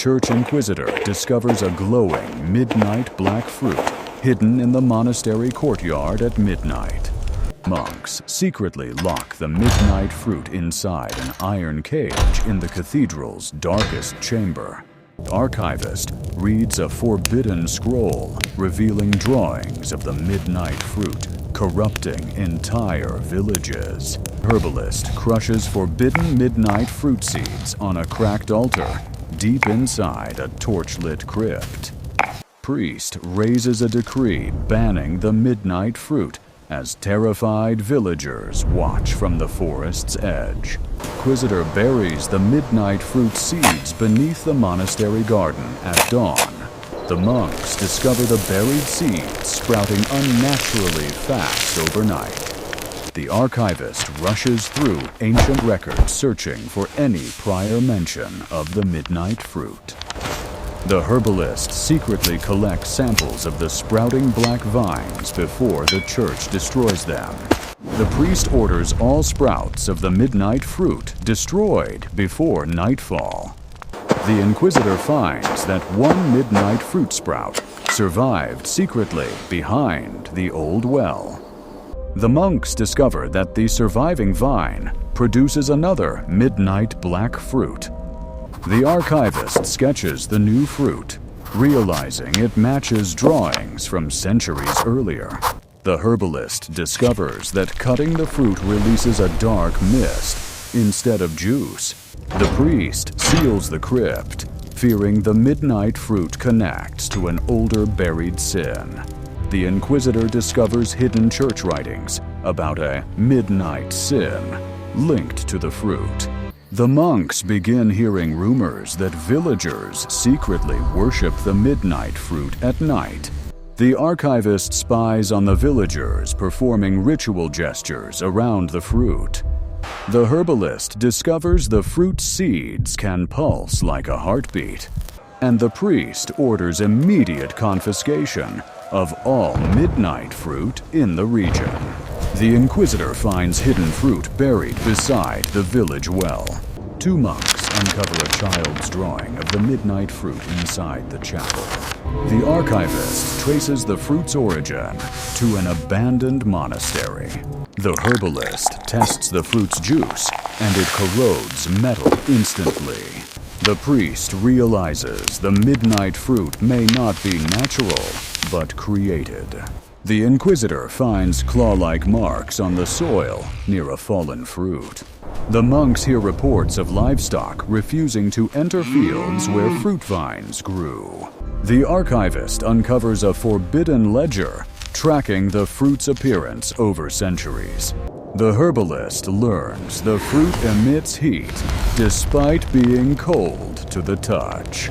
Church Inquisitor discovers a glowing midnight black fruit hidden in the monastery courtyard at midnight. Monks secretly lock the midnight fruit inside an iron cage in the cathedral's darkest chamber. Archivist reads a forbidden scroll revealing drawings of the midnight fruit corrupting entire villages. Herbalist crushes forbidden midnight fruit seeds on a cracked altar deep inside a torchlit crypt. Priest raises a decree banning the midnight fruit as terrified villagers watch from the forest's edge. Inquisitor buries the midnight fruit seeds beneath the monastery garden at dawn. The monks discover the buried seeds sprouting unnaturally fast overnight. The archivist rushes through ancient records searching for any prior mention of the midnight fruit. The herbalist secretly collects samples of the sprouting black vines before the church destroys them. The priest orders all sprouts of the midnight fruit destroyed before nightfall. The Inquisitor finds that one midnight fruit sprout survived secretly behind the old well. The monks discover that the surviving vine produces another midnight black fruit. The archivist sketches the new fruit, realizing it matches drawings from centuries earlier. The herbalist discovers that cutting the fruit releases a dark mist instead of juice. The priest seals the crypt, fearing the midnight fruit connects to an older buried sin. The Inquisitor discovers hidden church writings about a midnight sin linked to the fruit. The monks begin hearing rumors that villagers secretly worship the midnight fruit at night. The archivist spies on the villagers performing ritual gestures around the fruit. The herbalist discovers the fruit seeds can pulse like a heartbeat, and the priest orders immediate confiscation of all midnight fruit in the region. The Inquisitor finds hidden fruit buried beside the village well. Two monks uncover a child's drawing of the midnight fruit inside the chapel. The archivist traces the fruit's origin to an abandoned monastery. The herbalist tests the fruit's juice, and it corrodes metal instantly. The priest realizes the midnight fruit may not be natural, but created. The Inquisitor finds claw-like marks on the soil near a fallen fruit. The monks hear reports of livestock refusing to enter fields where fruit vines grew. The archivist uncovers a forbidden ledger tracking the fruit's appearance over centuries. The herbalist learns the fruit emits heat despite being cold to the touch.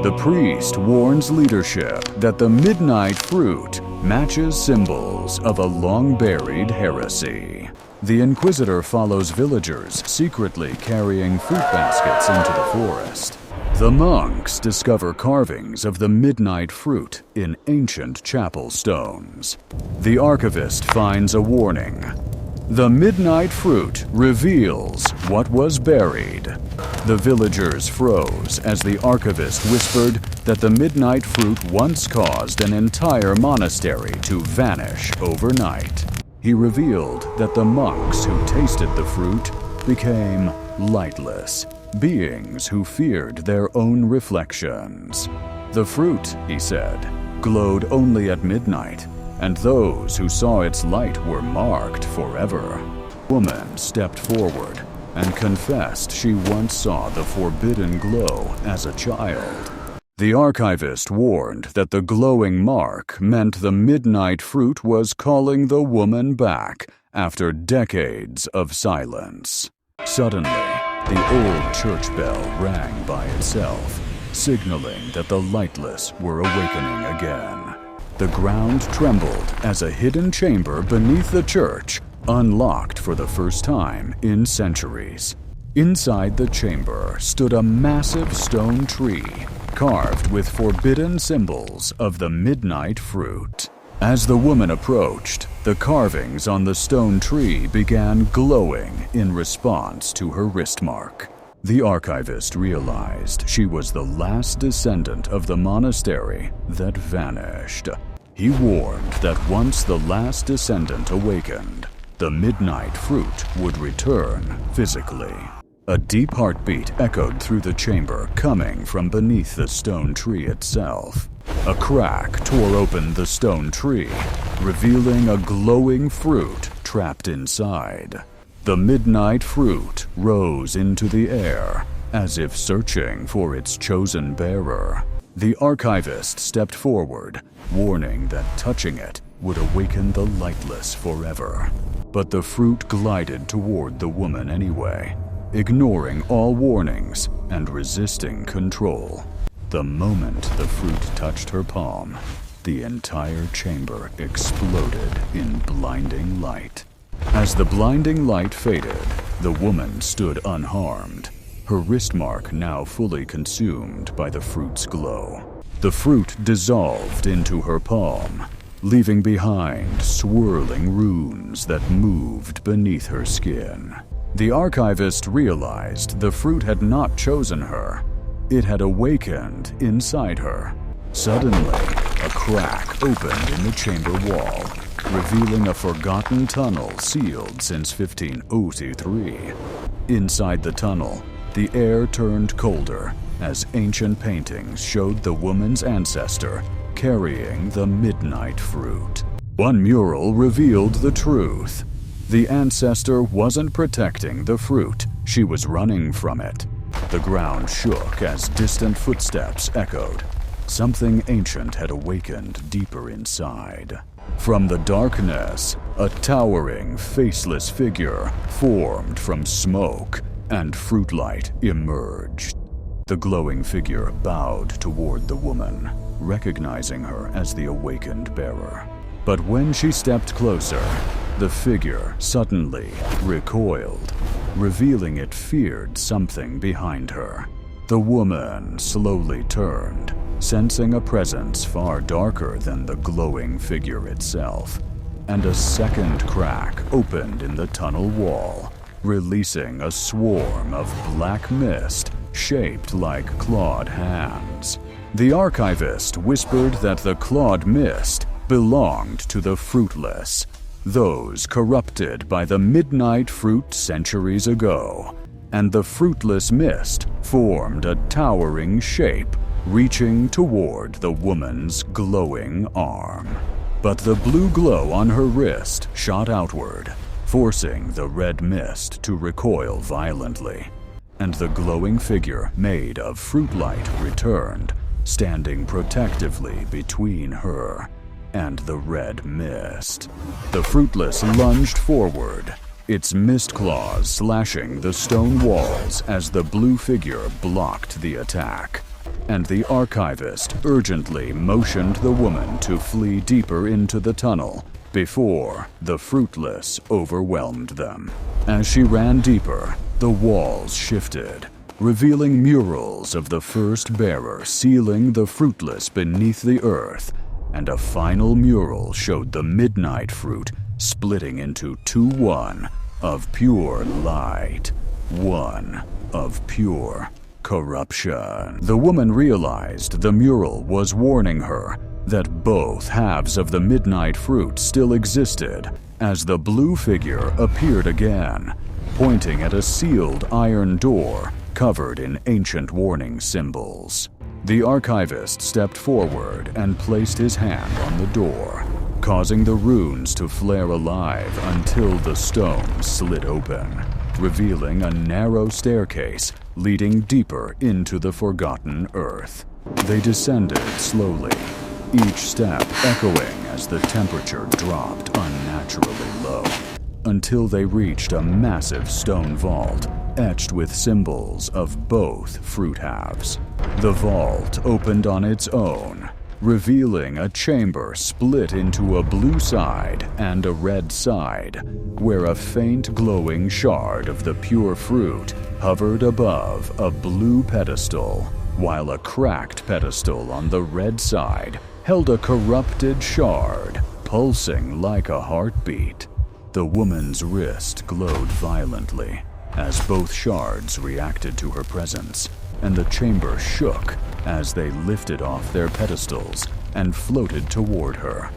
The priest warns leadership that the midnight fruit matches symbols of a long-buried heresy. The Inquisitor follows villagers secretly carrying fruit baskets into the forest. The monks discover carvings of the midnight fruit in ancient chapel stones. The archivist finds a warning. The midnight fruit reveals what was buried. The villagers froze as the archivist whispered that the midnight fruit once caused an entire monastery to vanish overnight. He revealed that the monks who tasted the fruit became lightless, beings who feared their own reflections. The fruit, he said, glowed only at midnight, and those who saw its light were marked forever. A woman stepped forward and confessed she once saw the forbidden glow as a child. The archivist warned that the glowing mark meant the midnight fruit was calling the woman back after decades of silence. Suddenly, the old church bell rang by itself, signaling that the lightless were awakening again. The ground trembled as a hidden chamber beneath the church unlocked for the first time in centuries. Inside the chamber stood a massive stone tree, carved with forbidden symbols of the midnight fruit. As the woman approached, the carvings on the stone tree began glowing in response to her wrist mark. The archivist realized she was the last descendant of the monastery that vanished. He warned that once the last descendant awakened, the midnight fruit would return physically. A deep heartbeat echoed through the chamber, coming from beneath the stone tree itself. A crack tore open the stone tree, revealing a glowing fruit trapped inside. The midnight fruit rose into the air, as if searching for its chosen bearer. The archivist stepped forward, warning that touching it would awaken the lightless forever. But the fruit glided toward the woman anyway, ignoring all warnings and resisting control. The moment the fruit touched her palm, the entire chamber exploded in blinding light. As the blinding light faded, the woman stood unharmed, her wrist mark now fully consumed by the fruit's glow. The fruit dissolved into her palm, leaving behind swirling runes that moved beneath her skin. The archivist realized the fruit had not chosen her. It had awakened inside her. Suddenly, a crack opened in the chamber wall, revealing a forgotten tunnel sealed since 1503. Inside the tunnel, the air turned colder as ancient paintings showed the woman's ancestor carrying the midnight fruit. One mural revealed the truth. The ancestor wasn't protecting the fruit, she was running from it. The ground shook as distant footsteps echoed. Something ancient had awakened deeper inside. From the darkness, a towering, faceless figure formed from smoke, and fruit light emerged. The glowing figure bowed toward the woman, recognizing her as the awakened bearer. But when she stepped closer, the figure suddenly recoiled, revealing it feared something behind her. The woman slowly turned, sensing a presence far darker than the glowing figure itself, and a second crack opened in the tunnel wall, releasing a swarm of black mist shaped like clawed hands. The archivist whispered that the clawed mist belonged to the fruitless, those corrupted by the midnight fruit centuries ago, and the fruitless mist formed a towering shape reaching toward the woman's glowing arm. But the blue glow on her wrist shot outward, forcing the red mist to recoil violently, and the glowing figure made of fruit light returned, standing protectively between her and the red mist. The fruitless lunged forward, its mist claws slashing the stone walls as the blue figure blocked the attack, and the archivist urgently motioned the woman to flee deeper into the tunnel before the fruitless overwhelmed them. As she ran deeper, the walls shifted, revealing murals of the first bearer sealing the fruitless beneath the earth, and a final mural showed the midnight fruit splitting into one of pure light, one of pure corruption. The woman realized the mural was warning her that both halves of the midnight fruit still existed as the blue figure appeared again, pointing at a sealed iron door covered in ancient warning symbols. The archivist stepped forward and placed his hand on the door, causing the runes to flare alive until the stone slid open, revealing a narrow staircase leading deeper into the forgotten earth. They descended slowly, each step echoing as the temperature dropped unnaturally low, until they reached a massive stone vault etched with symbols of both fruit halves. The vault opened on its own, revealing a chamber split into a blue side and a red side, where a faint glowing shard of the pure fruit hovered above a blue pedestal, while a cracked pedestal on the red side held a corrupted shard, pulsing like a heartbeat. The woman's wrist glowed violently, as both shards reacted to her presence, and the chamber shook as they lifted off their pedestals and floated toward her,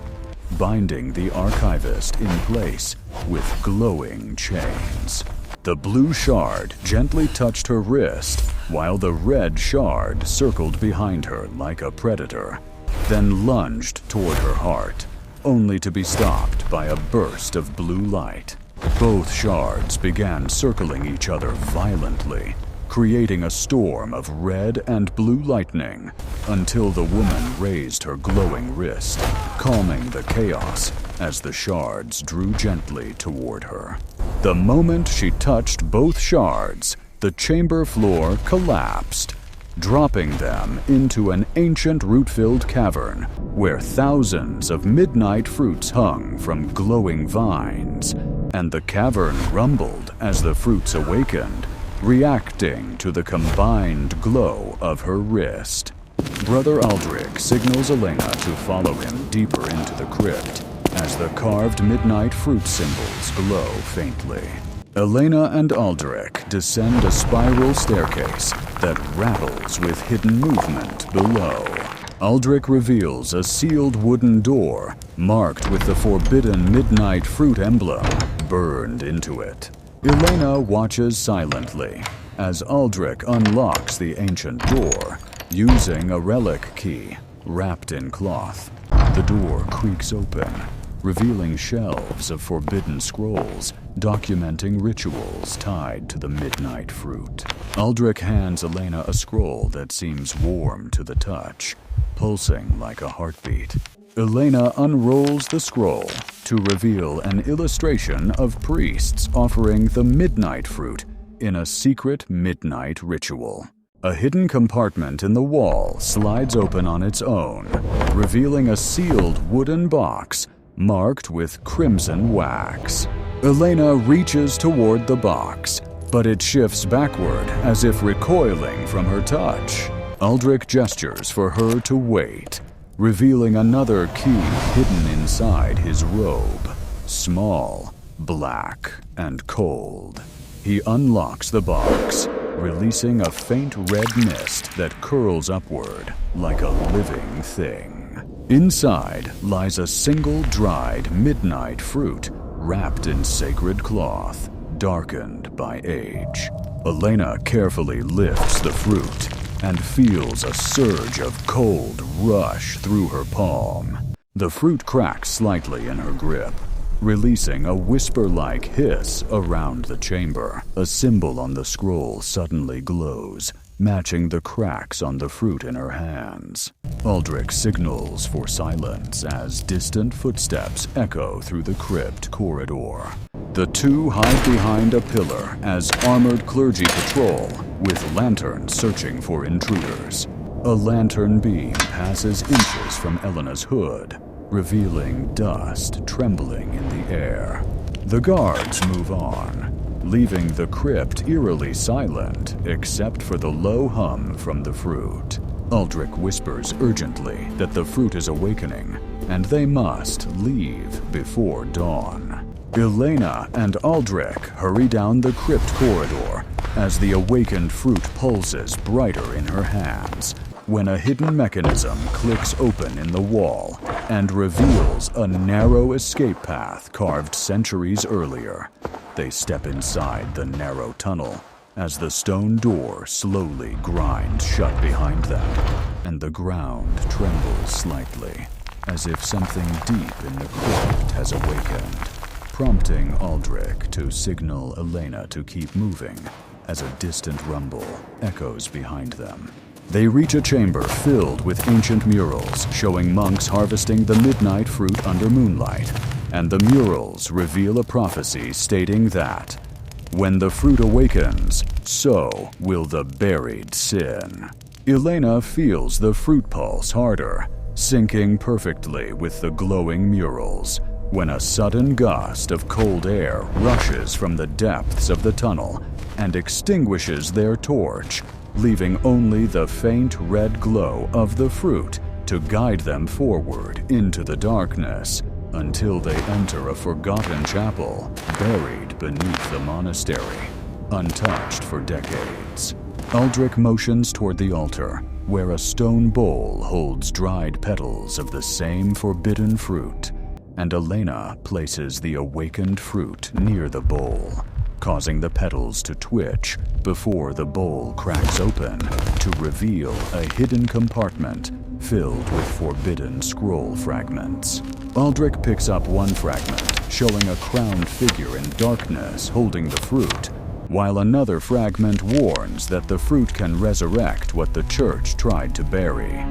binding the archivist in place with glowing chains. The blue shard gently touched her wrist, while the red shard circled behind her like a predator, then lunged toward her heart, only to be stopped by a burst of blue light. Both shards began circling each other violently, creating a storm of red and blue lightning, until the woman raised her glowing wrist, calming the chaos as the shards drew gently toward her. The moment she touched both shards, the chamber floor collapsed, dropping them into an ancient root-filled cavern where thousands of midnight fruits hung from glowing vines, and the cavern rumbled as the fruits awakened, reacting to the combined glow of her wrist. Brother Aldrich signals Elena to follow him deeper into the crypt as the carved midnight fruit symbols glow faintly. Elena and Aldrich descend a spiral staircase that rattles with hidden movement below. Aldrich reveals a sealed wooden door marked with the forbidden midnight fruit emblem burned into it. Elena watches silently as Aldrich unlocks the ancient door using a relic key wrapped in cloth. The door creaks open, revealing shelves of forbidden scrolls documenting rituals tied to the midnight fruit. Aldrich hands Elena a scroll that seems warm to the touch, pulsing like a heartbeat. Elena unrolls the scroll to reveal an illustration of priests offering the midnight fruit in a secret midnight ritual. A hidden compartment in the wall slides open on its own, revealing a sealed wooden box marked with crimson wax. Elena reaches toward the box, but it shifts backward as if recoiling from her touch. Aldrich gestures for her to wait, revealing another key hidden inside his robe, small, black, and cold. He unlocks the box, releasing a faint red mist that curls upward like a living thing. Inside lies a single dried midnight fruit wrapped in sacred cloth, darkened by age. Elena carefully lifts the fruit and feels a surge of cold rush through her palm. The fruit cracks slightly in her grip, releasing a whisper-like hiss around the chamber. A symbol on the scroll suddenly glows, matching the cracks on the fruit in her hands. Aldrich signals for silence as distant footsteps echo through the crypt corridor. The two hide behind a pillar as armored clergy patrol, with lanterns searching for intruders. A lantern beam passes inches from Elena's hood, revealing dust trembling in the air. The guards move on, leaving the crypt eerily silent except for the low hum from the fruit. Aldrich whispers urgently that the fruit is awakening, and they must leave before dawn. Elena and Aldrich hurry down the crypt corridor as the awakened fruit pulses brighter in her hands, when a hidden mechanism clicks open in the wall and reveals a narrow escape path carved centuries earlier. They step inside the narrow tunnel as the stone door slowly grinds shut behind them, and the ground trembles slightly, as if something deep in the crypt has awakened, prompting Aldrich to signal Elena to keep moving as a distant rumble echoes behind them. They reach a chamber filled with ancient murals showing monks harvesting the midnight fruit under moonlight, and the murals reveal a prophecy stating that, when the fruit awakens, so will the buried sin. Elena feels the fruit pulse harder, syncing perfectly with the glowing murals, when a sudden gust of cold air rushes from the depths of the tunnel and extinguishes their torch, leaving only the faint red glow of the fruit to guide them forward into the darkness until they enter a forgotten chapel buried beneath the monastery. untouched for decades. Aldrich motions toward the altar, where a stone bowl holds dried petals of the same forbidden fruit, and Elena places the awakened fruit near the bowl, causing the petals to twitch before the bowl cracks open to reveal a hidden compartment filled with forbidden scroll fragments. Aldrich picks up one fragment, showing a crowned figure in darkness holding the fruit, while another fragment warns that the fruit can resurrect what the church tried to bury.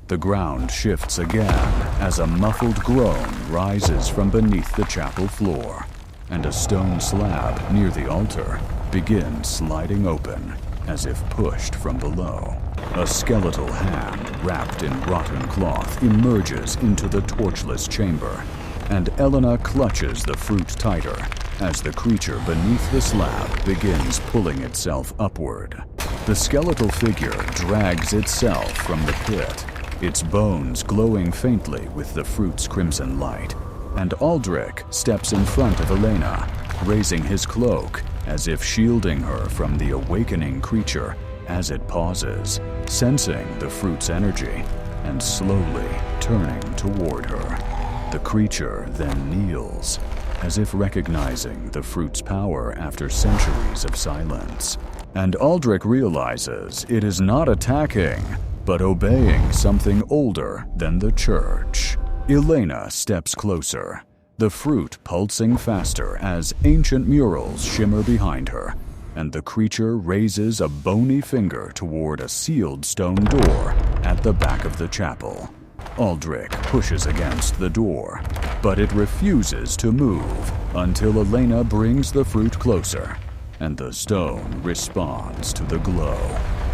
The ground shifts again as a muffled groan rises from beneath the chapel floor, and a stone slab near the altar begins sliding open as if pushed from below. A skeletal hand wrapped in rotten cloth emerges into the torchless chamber, and Elena clutches the fruit tighter as the creature beneath the slab begins pulling itself upward. The skeletal figure drags itself from the pit, its bones glowing faintly with the fruit's crimson light, and Aldrich steps in front of Elena, raising his cloak as if shielding her from the awakening creature as it pauses, sensing the fruit's energy, and slowly turning toward her. The creature then kneels, as if recognizing the fruit's power after centuries of silence. And Aldrich realizes it is not attacking, but obeying something older than the church. Elena steps closer, the fruit pulsing faster as ancient murals shimmer behind her, and the creature raises a bony finger toward a sealed stone door at the back of the chapel. Aldrich pushes against the door, but it refuses to move until Elena brings the fruit closer, and the stone responds to the glow,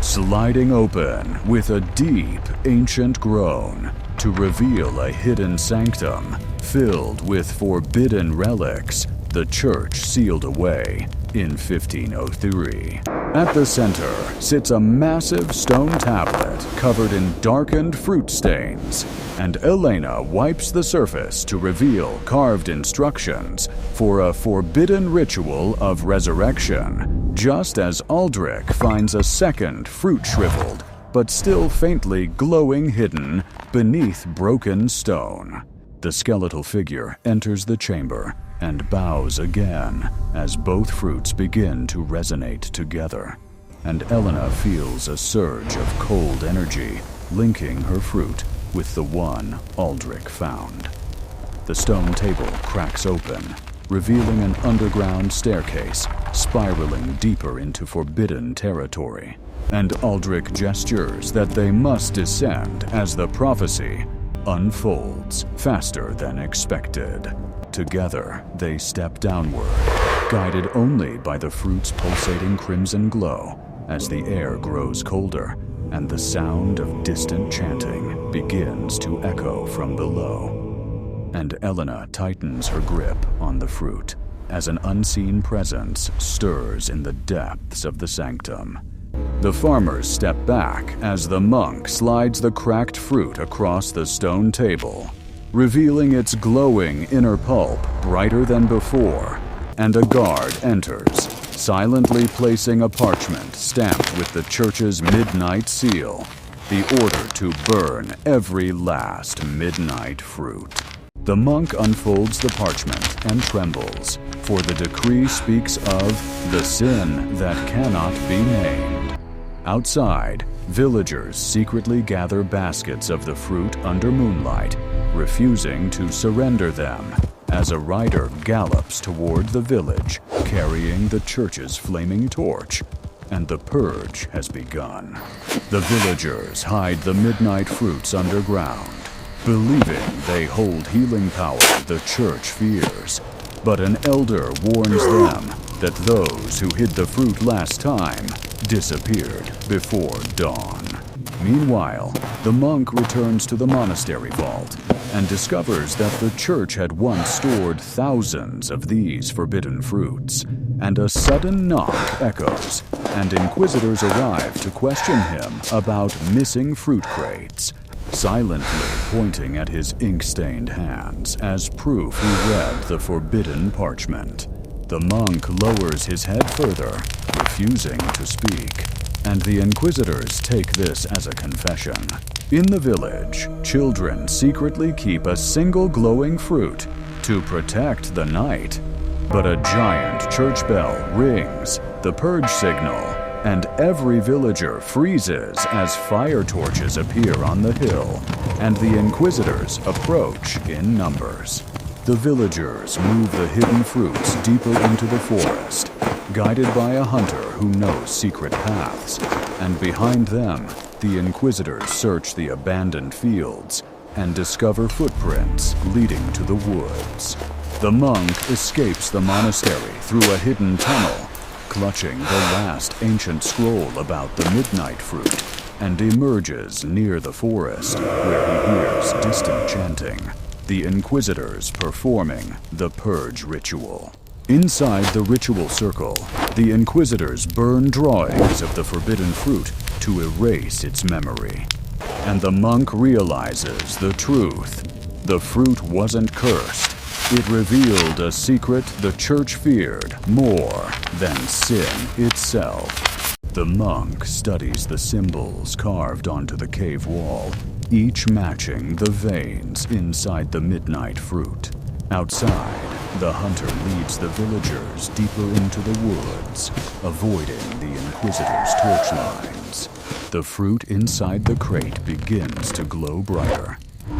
sliding open with a deep, ancient groan to reveal a hidden sanctum filled with forbidden relics the church sealed away in 1503. At the center sits a massive stone tablet covered in darkened fruit stains, and Elena wipes the surface to reveal carved instructions for a forbidden ritual of resurrection, just as Aldrich finds a second fruit shriveled but still faintly glowing hidden beneath broken stone. The skeletal figure enters the chamber and bows again as both fruits begin to resonate together, and Elena feels a surge of cold energy linking her fruit with the one Aldrich found. The stone table cracks open, revealing an underground staircase spiraling deeper into forbidden territory, and Aldrich gestures that they must descend as the prophecy unfolds faster than expected. Together, they step downward, guided only by the fruit's pulsating crimson glow as the air grows colder and the sound of distant chanting begins to echo from below. And Elena tightens her grip on the fruit as an unseen presence stirs in the depths of the sanctum. The farmers step back as the monk slides the cracked fruit across the stone table, revealing its glowing inner pulp brighter than before, and a guard enters, silently placing a parchment stamped with the church's midnight seal, the order to burn every last midnight fruit. The monk unfolds the parchment and trembles, for the decree speaks of the sin that cannot be named. Outside, villagers secretly gather baskets of the fruit under moonlight, refusing to surrender them, as a rider gallops toward the village, carrying the church's flaming torch, and the purge has begun. The villagers hide the midnight fruits underground, believing they hold healing power the church fears. But an elder warns them that those who hid the fruit last time disappeared before dawn. Meanwhile, the monk returns to the monastery vault and discovers that the church had once stored thousands of these forbidden fruits, and a sudden knock echoes, and inquisitors arrive to question him about missing fruit crates, silently pointing at his ink-stained hands as proof he read the forbidden parchment. The monk lowers his head further, refusing to speak, and the inquisitors take this as a confession. In the village, children secretly keep a single glowing fruit to protect the night. But a giant church bell rings, the purge signal, and every villager freezes as fire torches appear on the hill, and the inquisitors approach in numbers. The villagers move the hidden fruits deeper into the forest, guided by a hunter who knows secret paths, and behind them, the inquisitors search the abandoned fields and discover footprints leading to the woods. The monk escapes the monastery through a hidden tunnel, clutching the last ancient scroll about the midnight fruit, and emerges near the forest, where he hears distant chanting, the inquisitors performing the purge ritual. Inside the ritual circle, the inquisitors burn drawings of the forbidden fruit to erase its memory. And the monk realizes the truth. The fruit wasn't cursed. It revealed a secret the church feared more than sin itself. The monk studies the symbols carved onto the cave wall, each matching the veins inside the midnight fruit. Outside, the hunter leads the villagers deeper into the woods, avoiding the inquisitors' torchlines. The fruit inside the crate begins to glow brighter,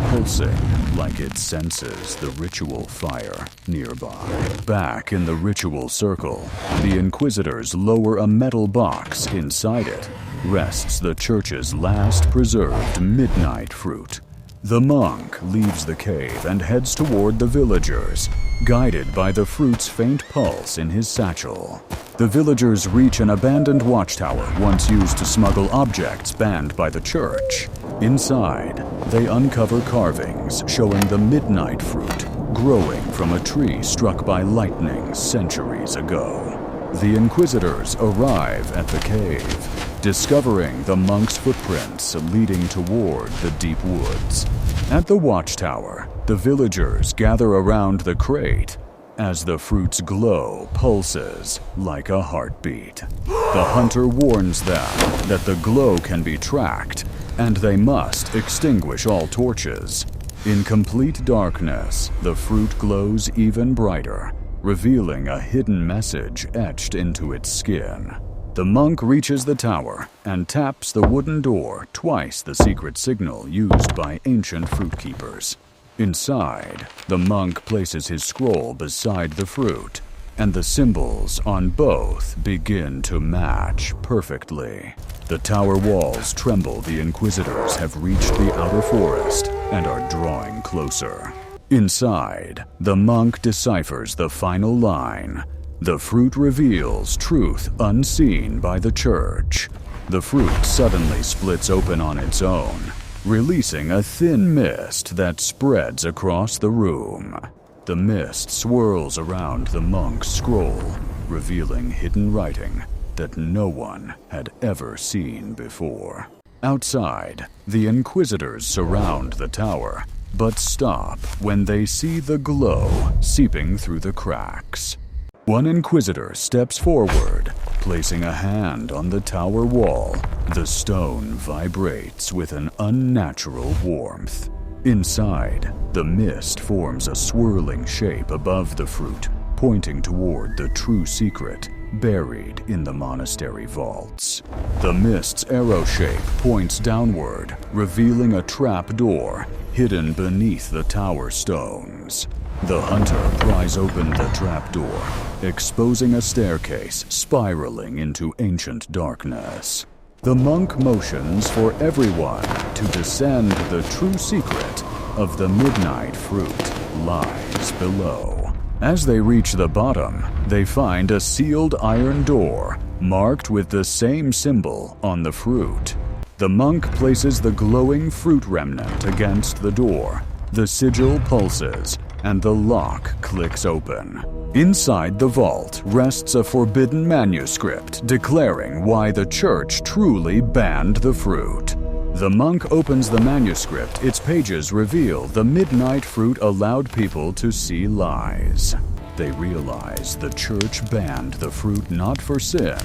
pulsing like it senses the ritual fire nearby. Back in the ritual circle, the inquisitors lower a metal box. Inside it rests the church's last preserved midnight fruit. The monk leaves the cave and heads toward the villagers, guided by the fruit's faint pulse in his satchel. The villagers reach an abandoned watchtower once used to smuggle objects banned by the church. Inside, they uncover carvings showing the midnight fruit growing from a tree struck by lightning centuries ago. The inquisitors arrive at the cave, discovering the monk's footprints leading toward the deep woods. At the watchtower, the villagers gather around the crate as the fruit's glow pulses like a heartbeat. The hunter warns them that the glow can be tracked, and they must extinguish all torches. In complete darkness, the fruit glows even brighter, revealing a hidden message etched into its skin. The monk reaches the tower and taps the wooden door, twice the secret signal used by ancient fruit keepers. Inside, the monk places his scroll beside the fruit, and the symbols on both begin to match perfectly. The tower walls tremble. The inquisitors have reached the outer forest and are drawing closer. Inside, the monk deciphers the final line. The fruit reveals truth unseen by the church. The fruit suddenly splits open on its own, releasing a thin mist that spreads across the room. The mist swirls around the monk's scroll, revealing hidden writing that no one had ever seen before. Outside, the inquisitors surround the tower, but stop when they see the glow seeping through the cracks. One inquisitor steps forward, placing a hand on the tower wall. The stone vibrates with an unnatural warmth. Inside, the mist forms a swirling shape above the fruit, pointing toward the true secret buried in the monastery vaults. The mist's arrow shape points downward, revealing a trap door hidden beneath the tower stones. The hunter pries open the trapdoor, exposing a staircase spiraling into ancient darkness. The monk motions for everyone to descend. The true secret of the midnight fruit lies below. As they reach the bottom, they find a sealed iron door marked with the same symbol on the fruit. The monk places the glowing fruit remnant against the door. The sigil pulses, and the lock clicks open. Inside the vault rests a forbidden manuscript declaring why the church truly banned the fruit. The monk opens the manuscript. Its pages reveal the midnight fruit allowed people to see lies. They realize the church banned the fruit not for sin,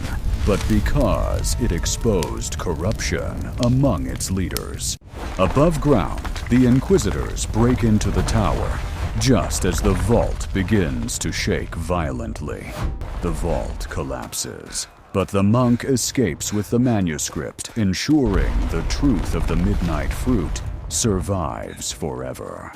but because it exposed corruption among its leaders. Above ground, the inquisitors break into the tower, just as the vault begins to shake violently. The vault collapses, but the monk escapes with the manuscript, ensuring the truth of the midnight fruit survives forever.